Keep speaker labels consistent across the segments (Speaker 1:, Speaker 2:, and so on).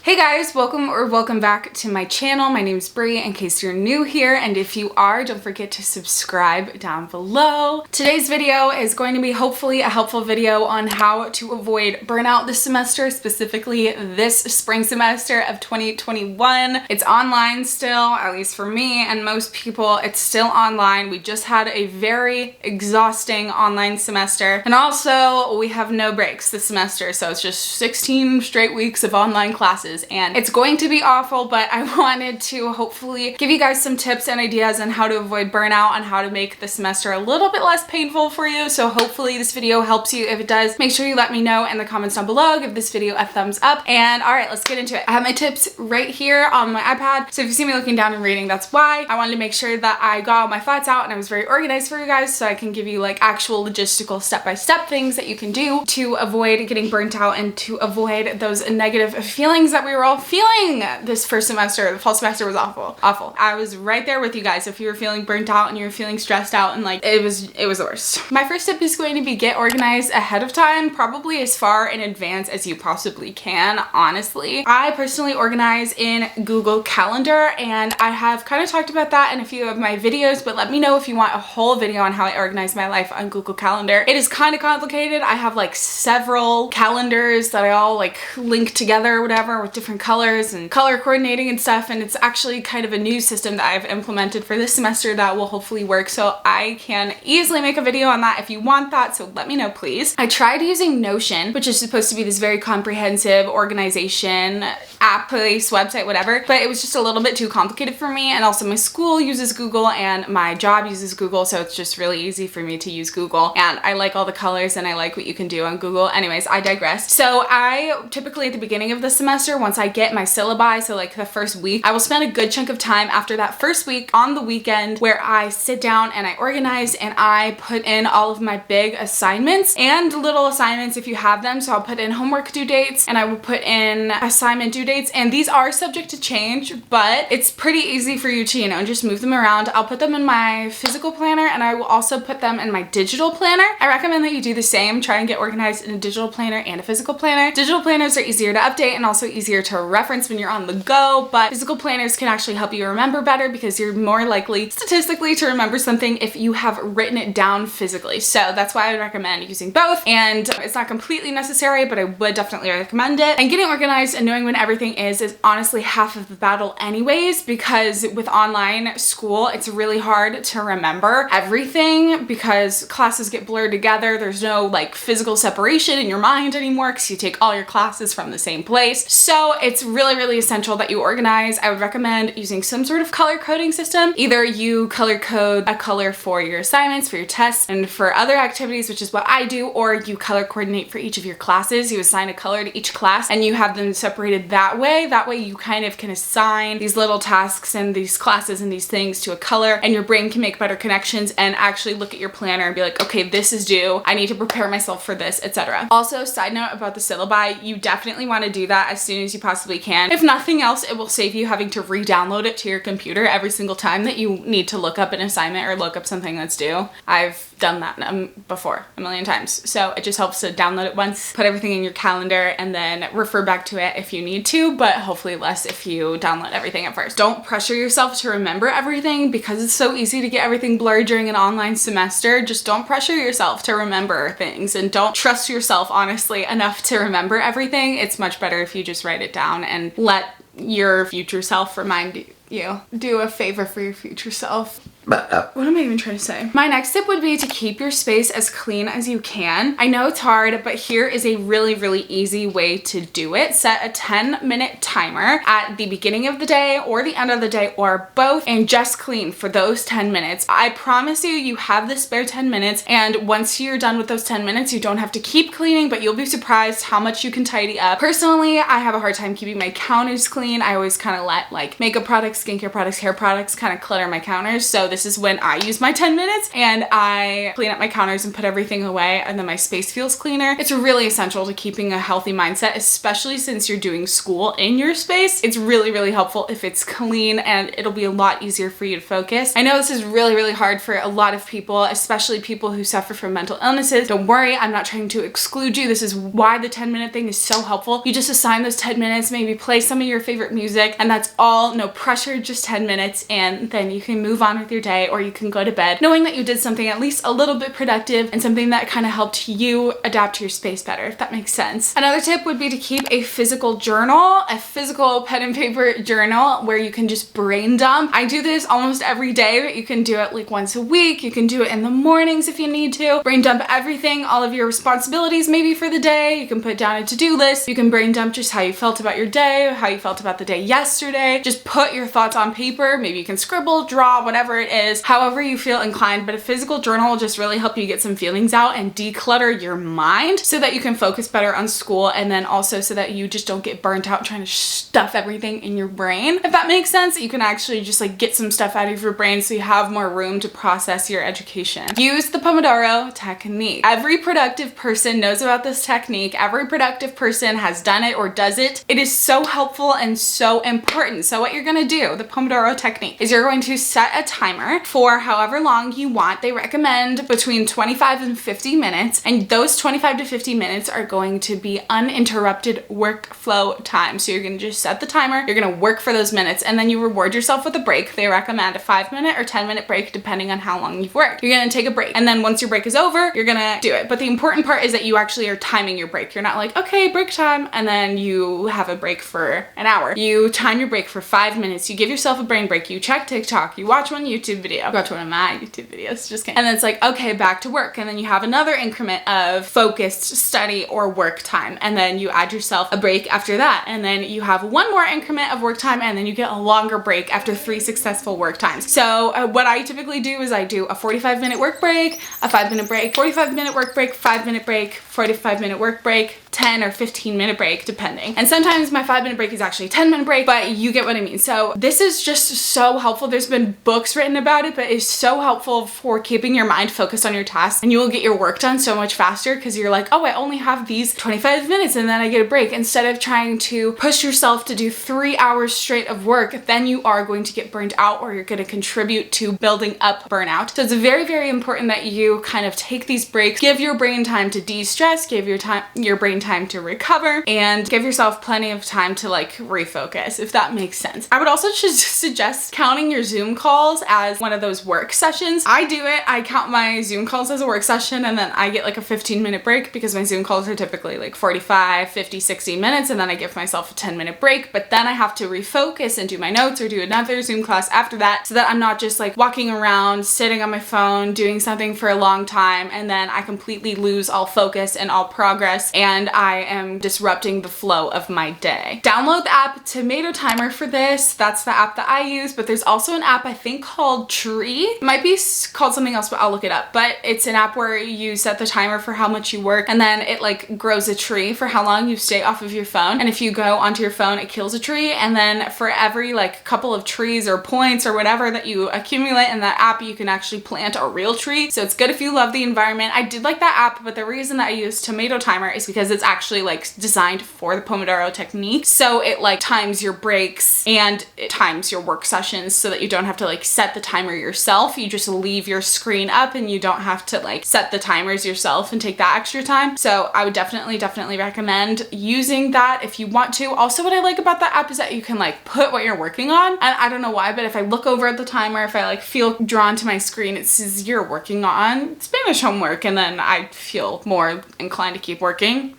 Speaker 1: Hey guys, welcome back to my channel. My name is Brie in case you're new here, and if you are, don't forget to subscribe down below. Today's video is going to be hopefully a helpful video on how to avoid burnout this semester, specifically this spring semester of 2021. It's online still, at least for me and most people, it's still online. We just had a very exhausting online semester, and also we have no breaks this semester, so it's just 16 straight weeks of online classes. And it's going to be awful, but I wanted to hopefully give you guys some tips and ideas on how to avoid burnout and how to make the semester a little bit less painful for you. So hopefully this video helps you. If it does, make sure you let me know in the comments down below. Give this video a thumbs up. And all right, let's get into it. I have my tips right here on my iPad. So if you see me looking down and reading, that's why. I wanted to make sure that I got all my thoughts out and I was very organized for you guys so I can give you like actual logistical step-by-step things that you can do to avoid getting burnt out and to avoid those negative feelings that we were all feeling this first semester. The fall semester was awful. I was right there with you guys. If you were feeling burnt out and you were feeling stressed out, and like it was the worst. My first tip is going to be get organized ahead of time, probably as far in advance as you possibly can, honestly. I personally organize in Google Calendar, and I have kind of talked about that in a few of my videos, but let me know if you want a whole video on how I organize my life on Google Calendar. It is kind of complicated. I have like several calendars that I all like link together or whatever with different colors and color coordinating and stuff, and it's actually kind of a new system that I've implemented for this semester that will hopefully work, so I can easily make a video on that if you want that, so let me know please. I tried using Notion, which is supposed to be this very comprehensive organization app, place, website, whatever, but it was just a little bit too complicated for me, and also my school uses Google and my job uses Google, so it's just really easy for me to use Google, and I like all the colors and I like what you can do on Google. Anyways, I digress. So I typically at the beginning of the semester, once I get my syllabi, so like the first week, I will spend a good chunk of time after that first week on the weekend where I sit down and I organize and I put in all of my big assignments and little assignments if you have them. So I'll put in homework due dates and I will put in assignment due dates, and these are subject to change, but it's pretty easy for you to, you know, just move them around. I'll put them in my physical planner and I will also put them in my digital planner. I recommend that you do the same. Try and get organized in a digital planner and a physical planner. Digital planners are easier to update and also easier to reference when you're on the go, but physical planners can actually help you remember better because you're more likely statistically to remember something if you have written it down physically. So that's why I would recommend using both, and it's not completely necessary, but I would definitely recommend it. And getting organized and knowing when everything is honestly half of the battle anyways, because with online school, it's really hard to remember everything because classes get blurred together. There's no like physical separation in your mind anymore because you take all your classes from the same place. So it's really essential that you organize. I would recommend using some sort of color coding system. Either you color code a color for your assignments, for your tests, and for other activities, which is what I do, or you color coordinate for each of your classes. You assign a color to each class and you have them separated that way. That way you kind of can assign these little tasks and these classes and these things to a color, and your brain can make better connections and actually look at your planner and be like, okay, this is due. I need to prepare myself for this, etc. Also, side note about the syllabi, you definitely want to do that as soon as you possibly can. If nothing else, it will save you having to re-download it to your computer every single time that you need to look up an assignment or look up something that's due. I've done that before a million times. So it just helps to download it once, put everything in your calendar, and then refer back to it if you need to, but hopefully less if you download everything at first. Don't pressure yourself to remember everything because it's so easy to get everything blurred during an online semester. Just don't pressure yourself to remember things, and don't trust yourself honestly enough to remember everything. It's much better if you just write it down and let your future self remind you. Do a favor for your future self. What am I even trying to say? My next tip would be to keep your space as clean as you can. I know it's hard, but here is a really easy way to do it. Set a 10-minute timer at the beginning of the day or the end of the day or both, and just clean for those 10 minutes. I promise you, you have the spare 10 minutes, and once you're done with those 10 minutes, you don't have to keep cleaning, but you'll be surprised how much you can tidy up. Personally, I have a hard time keeping my counters clean. I always kind of let like makeup products, skincare products, hair products kind of clutter my counters, so this is when I use my 10 minutes and I clean up my counters and put everything away, and then my space feels cleaner. It's really essential to keeping a healthy mindset, especially since you're doing school in your space. It's really, really helpful if it's clean, and it'll be a lot easier for you to focus. I know this is really, really hard for a lot of people, especially people who suffer from mental illnesses. Don't worry, I'm not trying to exclude you. This is why the 10-minute thing is so helpful. You just assign those 10 minutes, maybe play some of your favorite music, and that's all. No pressure, just 10 minutes, and then you can move on with your day, or you can go to bed knowing that you did something at least a little bit productive and something that kind of helped you adapt to your space better, if that makes sense. Another tip would be to keep a physical journal, a physical pen and paper journal where you can just brain dump. I do this almost every day, but you can do it like once a week. You can do it in the mornings if you need to. Brain dump everything, all of your responsibilities maybe for the day. You can put down a to-do list. You can brain dump just how you felt about your day, how you felt about the day yesterday. Just put your thoughts on paper. Maybe you can scribble, draw, whatever it is, however you feel inclined. But a physical journal will just really help you get some feelings out and declutter your mind so that you can focus better on school, and then also so that you just don't get burnt out trying to stuff everything in your brain. If that makes sense, you can actually just like get some stuff out of your brain so you have more room to process your education. Use the Pomodoro Technique. Every productive person knows about this technique. Every productive person has done it or does it. It is so helpful and so important. So what you're gonna do, the Pomodoro Technique, is you're going to set a timer for however long you want. They recommend between 25 and 50 minutes, and those 25 to 50 minutes are going to be uninterrupted workflow time. So you're gonna just set the timer, you're gonna work for those minutes, and then you reward yourself with a break. They recommend a 5-minute or 10-minute break depending on how long you've worked. You're gonna take a break, and then once your break is over, you're gonna do it. But the important part is that you actually are timing your break. You're not like, okay, break time, and then you have a break for an hour. You time your break for 5 minutes. You give yourself a brain break. You check TikTok. You watch one YouTube video. Watch one of my YouTube videos. Just kidding. And then it's like, okay, back to work. And then you have another increment of focused study or work time. And then you add yourself a break after that. And then you have one more increment of work time, and then you get a longer break after 3 successful work times. So what I typically do is I do a 45-minute work break, a 5-minute break, 45-minute work break, 5-minute break, 45-minute work break, 10 or 15-minute break, depending. And sometimes my 5-minute break is actually a 10-minute break, but you get what I mean. So this is just so helpful. There's been books written about it, but it's so helpful for keeping your mind focused on your tasks, and you will get your work done so much faster because you're like, oh, I only have these 25 minutes and then I get a break. Instead of trying to push yourself to do 3 hours straight of work, then you are going to get burned out, or you're going to contribute to building up burnout. So it's very, very important that you kind of take these breaks, give your brain time to de-stress, give your brain time to recover, and give yourself plenty of time to like refocus, if that makes sense. I would also just suggest counting your Zoom calls as one of those work sessions. I do it. I count my Zoom calls as a work session, and then I get like a 15-minute break because my Zoom calls are typically like 45, 50, 60 minutes, and then I give myself a 10-minute break, but then I have to refocus and do my notes or do another Zoom class after that, so that I'm not just like walking around, sitting on my phone, doing something for a long time, and then I completely lose all focus and all progress, and I am disrupting the flow of my day. Download the app Tomato Timer for this. That's the app that I use, but there's also an app I think called Tree. It might be called something else, but I'll look it up. But it's an app where you set the timer for how much you work, and then it like grows a tree for how long you stay off of your phone. And if you go onto your phone, it kills a tree, and then for every like couple of trees or points or whatever that you accumulate in that app, you can actually plant a real tree. So it's good if you love the environment. I did like that app, but the reason that I use Tomato Timer is because it's actually like designed for the Pomodoro Technique. So it like times your breaks and it times your work sessions so that you don't have to like set the timer yourself. You just leave your screen up and you don't have to like set the timers yourself and take that extra time. So I would definitely recommend using that if you want to. Also, what I like about that app is that you can like put what you're working on. And I don't know why, but if I look over at the timer, if I like feel drawn to my screen, it says you're working on Spanish homework, and then I feel more inclined to keep working.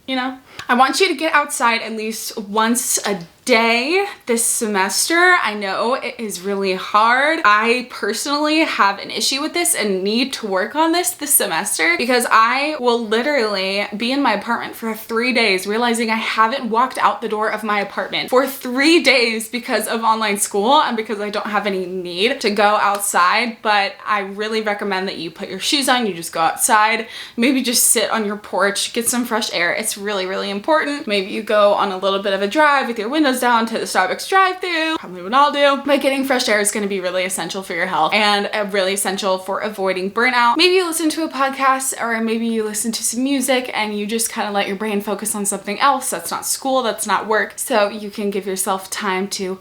Speaker 1: You know, I want you to get outside at least once a day this semester. I know it is really hard. I personally have an issue with this and need to work on this semester, because I will literally be in my apartment for 3 days realizing I haven't walked out the door of my apartment for 3 days because of online school and because I don't have any need to go outside. But I really recommend that you put your shoes on, you just go outside, maybe just sit on your porch, get some fresh air. It's really really important. Maybe you go on a little bit of a drive with your windows down to the Starbucks drive-thru, probably what I'll do. But getting fresh air is going to be really essential for your health and really essential for avoiding burnout. Maybe you listen to a podcast, or maybe you listen to some music and you just kind of let your brain focus on something else. That's not school, that's not work. So you can give yourself time to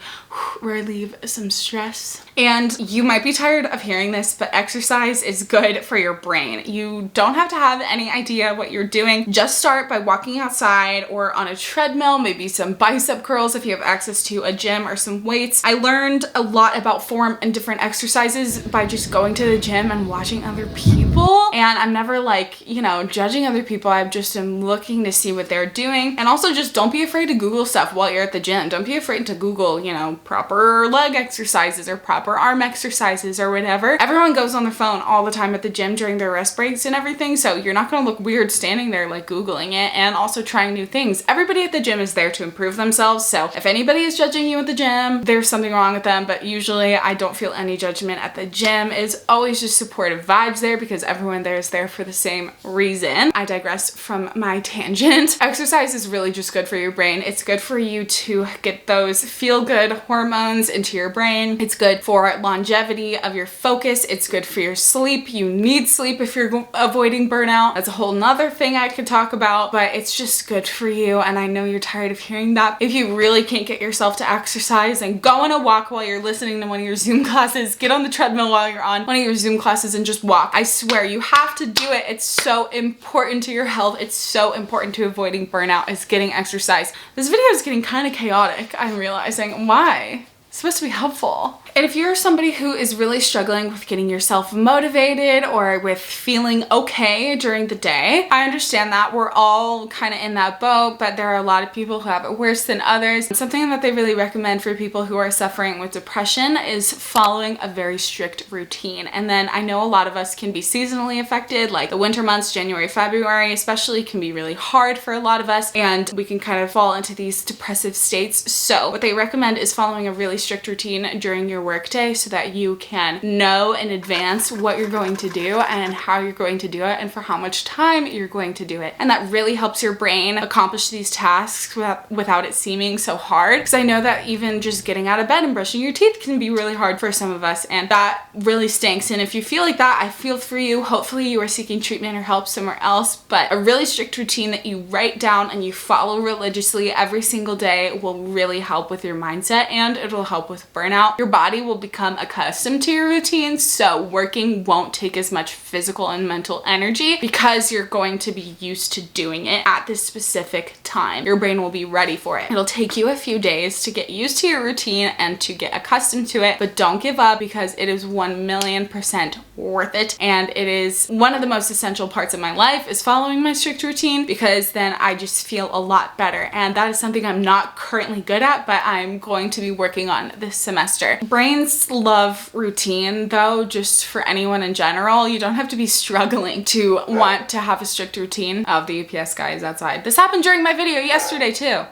Speaker 1: relieve some stress. And you might be tired of hearing this, but exercise is good for your brain. You don't have to have any idea what you're doing. Just start by walking outside or on a treadmill, maybe some bicep curls if you have access to a gym or some weights. I learned a lot about form and different exercises by just going to the gym and watching other people. And I'm never like, you know, judging other people. I just am looking to see what they're doing. And also just don't be afraid to Google stuff while you're at the gym. Don't be afraid to Google, you know, proper leg exercises or proper arm exercises or whatever. Everyone goes on their phone all the time at the gym during their rest breaks and everything, so you're not gonna look weird standing there like Googling it and also trying new things. Everybody at the gym is there to improve themselves, so if anybody is judging you at the gym, there's something wrong with them, but usually I don't feel any judgment at the gym. It's always just supportive vibes there because everyone there is there for the same reason. I digress from my tangent. Exercise is really just good for your brain. It's good for you to get those feel-good hormones into your brain. It's good for longevity of your focus. It's good for your sleep. You need sleep if you're avoiding burnout. That's a whole nother thing I could talk about, but it's just good for you. And I know you're tired of hearing that. If you really can't get yourself to exercise, then go on a walk while you're listening to one of your Zoom classes. Get on the treadmill while you're on one of your Zoom classes and just walk. I swear you have to do it. It's so important to your health. It's so important to avoiding burnout. It's getting exercise. This video is getting kind of chaotic. I'm realizing why. It's supposed to be helpful. And if you're somebody who is really struggling with getting yourself motivated or with feeling okay during the day, I understand that. We're all kind of in that boat, but there are a lot of people who have it worse than others. Something that they really recommend for people who are suffering with depression is following a very strict routine. And then I know a lot of us can be seasonally affected, like the winter months, January, February especially, can be really hard for a lot of us, and we can kind of fall into these depressive states. So what they recommend is following a really strict routine during your workday so that you can know in advance what you're going to do and how you're going to do it and for how much time you're going to do it. And that really helps your brain accomplish these tasks without it seeming so hard. Because I know that even just getting out of bed and brushing your teeth can be really hard for some of us, and that really stinks. And if you feel like that, I feel for you. Hopefully you are seeking treatment or help somewhere else, but a really strict routine that you write down and you follow religiously every single day will really help with your mindset, and it'll help with burnout. Your body will become accustomed to your routine, so working won't take as much physical and mental energy because you're going to be used to doing it at this specific time. Your brain will be ready for it. It'll take you a few days to get used to your routine and to get accustomed to it, but don't give up because it is 1,000,000% worth it. And it is one of the most essential parts of my life is following my strict routine, because then I just feel a lot better. And that is something I'm not currently good at, but I'm going to be working on this semester. Brains love routine though, just for anyone in general. You don't have to be struggling to want to have a strict routine. Oh, the UPS guy is outside. This happened during my video yesterday too.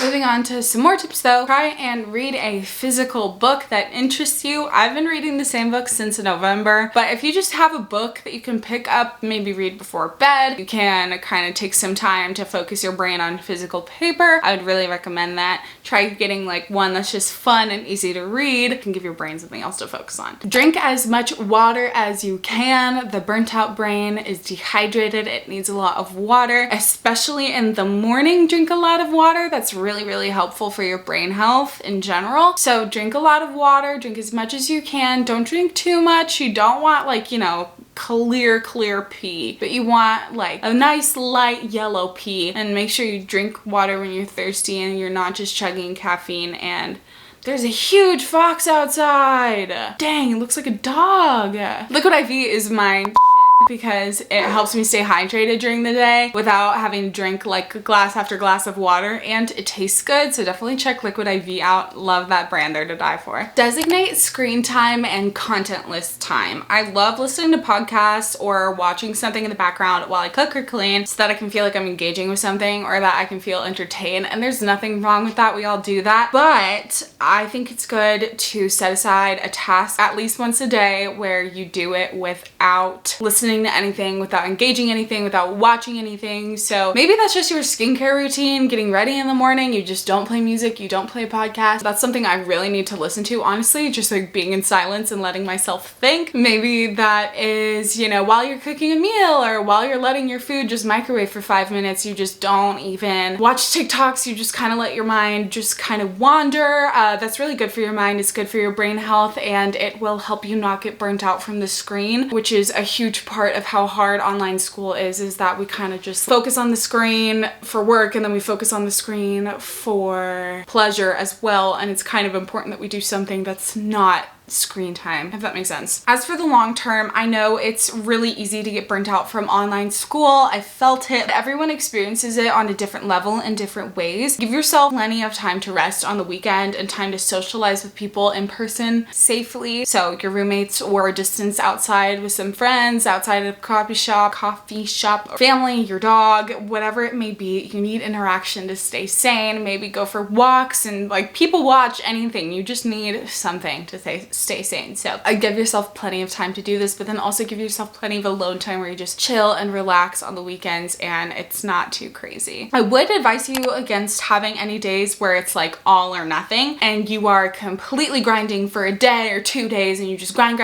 Speaker 1: Moving on to some more tips though. Try and read a physical book that interests you. I've been reading the same book since November, but if you just have a book that you can pick up, maybe read before bed, you can kind of take some time to focus your brain on physical paper. I would really recommend that. Try getting like one that's just fun and easy to read. It can give your brain something else to focus on. Drink as much water as you can. The burnt out brain is dehydrated. It needs a lot of water, especially in the morning. Drink a lot of water. That's really helpful for your brain health in general. So drink a lot of water, drink as much as you can. Don't drink too much. You don't want like, you know, clear pee, but you want like a nice light yellow pee. And make sure you drink water when you're thirsty and you're not just chugging caffeine. And there's a huge fox outside. Dang, it looks like a dog. Liquid IV is my because it helps me stay hydrated during the day without having to drink like glass after glass of water, and it tastes good, so definitely check Liquid IV out. Love that brand, they're to die for. Designate screen time and contentless time. I love listening to podcasts or watching something in the background while I cook or clean so that I can feel like I'm engaging with something or that I can feel entertained, and there's nothing wrong with that. We all do that, but I think it's good to set aside a task at least once a day where you do it without listening listening to anything, without engaging anything, without watching anything. So maybe that's just your skincare routine, getting ready in the morning. You just don't play music, you don't play a podcast. That's something I really need to listen to, honestly, just like being in silence and letting myself think. Maybe that is, you know, while you're cooking a meal or while you're letting your food just microwave for 5 minutes, you just don't even watch TikToks. You just kind of let your mind just kind of wander. That's really good for your mind. It's good for your brain health, and it will help you not get burnt out from the screen, which is a huge part of how hard online school is that we kind of just focus on the screen for work, and then we focus on the screen for pleasure as well. And it's kind of important that we do something that's not screen time, if that makes sense. As for the long term, I know it's really easy to get burnt out from online school. I felt it. Everyone experiences it on a different level in different ways. Give yourself plenty of time to rest on the weekend and time to socialize with people in person safely. So your roommates or distance outside with some friends, outside of coffee shop, family, your dog, whatever it may be. You need interaction to stay sane. Maybe go for walks and like people watch, anything. You just need something to stay sane. So give yourself plenty of time to do this, but then also give yourself plenty of alone time where you just chill and relax on the weekends and it's not too crazy. I would advise you against having any days where it's like all or nothing and you are completely grinding for a day or 2 days and you just grind,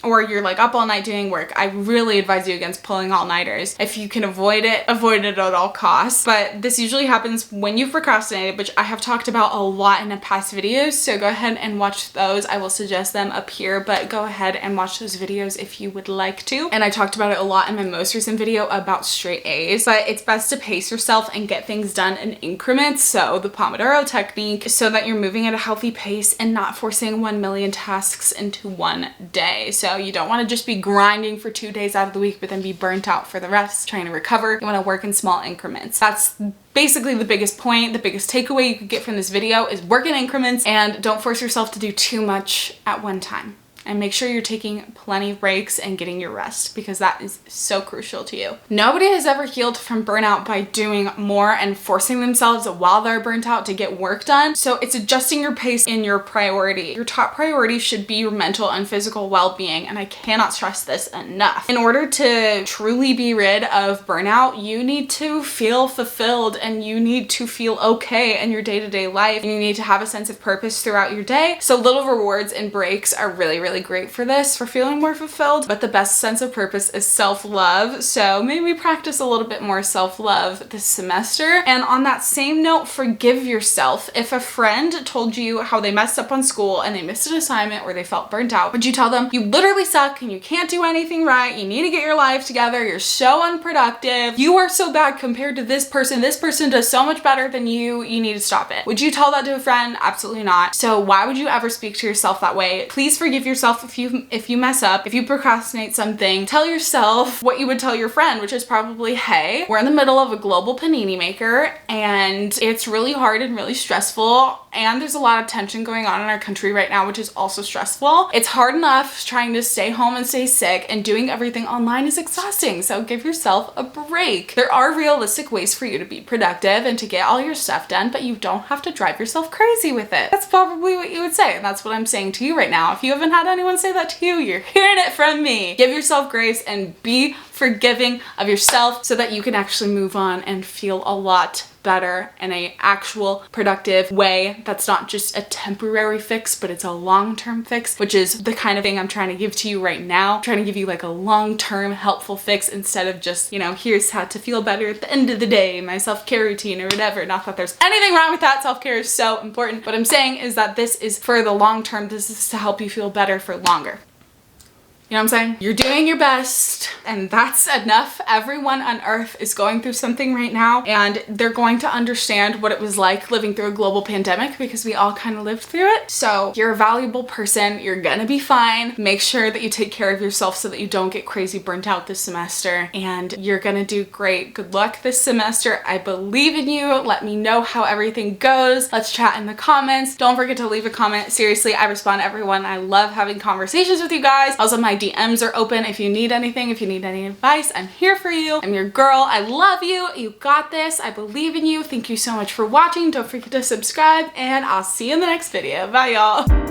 Speaker 1: or you're like up all night doing work. I really advise you against pulling all-nighters. If you can avoid it at all costs. But this usually happens when you've procrastinated, which I have talked about a lot in the past videos, so go ahead and watch those. I will suggest them up here, but go ahead and watch those videos if you would like to. And I talked about it a lot in my most recent video about straight A's, but it's best to pace yourself and get things done in increments. So the Pomodoro Technique, so that you're moving at a healthy pace and not forcing 1 million tasks into one day. So you don't want to just be grinding for 2 days out of the week, but then be burnt out for the rest, trying to recover. You want to work in small increments. That's basically the biggest point, the biggest takeaway you could get from this video is work in increments and don't force yourself to do too much at one time. And make sure you're taking plenty of breaks and getting your rest, because that is so crucial to you. Nobody has ever healed from burnout by doing more and forcing themselves while they're burnt out to get work done. So it's adjusting your pace in your priority. Your top priority should be your mental and physical well-being, and I cannot stress this enough. In order to truly be rid of burnout, you need to feel fulfilled and you need to feel okay in your day-to-day life. And you need to have a sense of purpose throughout your day. So little rewards and breaks are really great for this, for feeling more fulfilled. But the best sense of purpose is self-love. So maybe practice a little bit more self-love this semester. And on that same note, forgive yourself. If a friend told you how they messed up on school and they missed an assignment or they felt burnt out, would you tell them, you literally suck and you can't do anything right, you need to get your life together, you're so unproductive, you are so bad compared to this person does so much better than you need to stop it? Would you tell that to a friend? Absolutely not. So why would you ever speak to yourself that way? Please forgive yourself if you mess up, if you procrastinate something. Tell yourself what you would tell your friend, which is probably, hey, we're in the middle of a global panini maker and it's really hard and really stressful, and there's a lot of tension going on in our country right now, which is also stressful. It's hard enough trying to stay home and stay sick, and doing everything online is exhausting. So give yourself a break. There are realistic ways for you to be productive and to get all your stuff done, but you don't have to drive yourself crazy with it. That's probably what you would say, and that's what I'm saying to you right now. If you haven't had anyone say that to you, you're hearing it from me. Give yourself grace and be forgiving of yourself so that you can actually move on and feel a lot better in a actual productive way that's not just a temporary fix, but it's a long-term fix, which is the kind of thing I'm trying to give to you right now. I'm trying to give you like a long-term helpful fix instead of just, you know, here's how to feel better at the end of the day, my self-care routine or whatever. Not that there's anything wrong with that. Self-care is so important. What I'm saying is that this is for the long term. This is to help you feel better for longer. You know what I'm saying? You're doing your best, and that's enough. Everyone on earth is going through something right now, and they're going to understand what it was like living through a global pandemic, because we all kind of lived through it. So you're a valuable person. You're gonna be fine. Make sure that you take care of yourself so that you don't get crazy burnt out this semester, and you're gonna do great. Good luck this semester. I believe in you. Let me know how everything goes. Let's chat in the comments. Don't forget to leave a comment. Seriously, I respond to everyone. I love having conversations with you guys. Also, my DMs are open if you need anything, if you need any advice. I'm here for you. I'm your girl. I love you. You got this. I believe in you. Thank you so much for watching. Don't forget to subscribe, and I'll see you in the next video. Bye, y'all.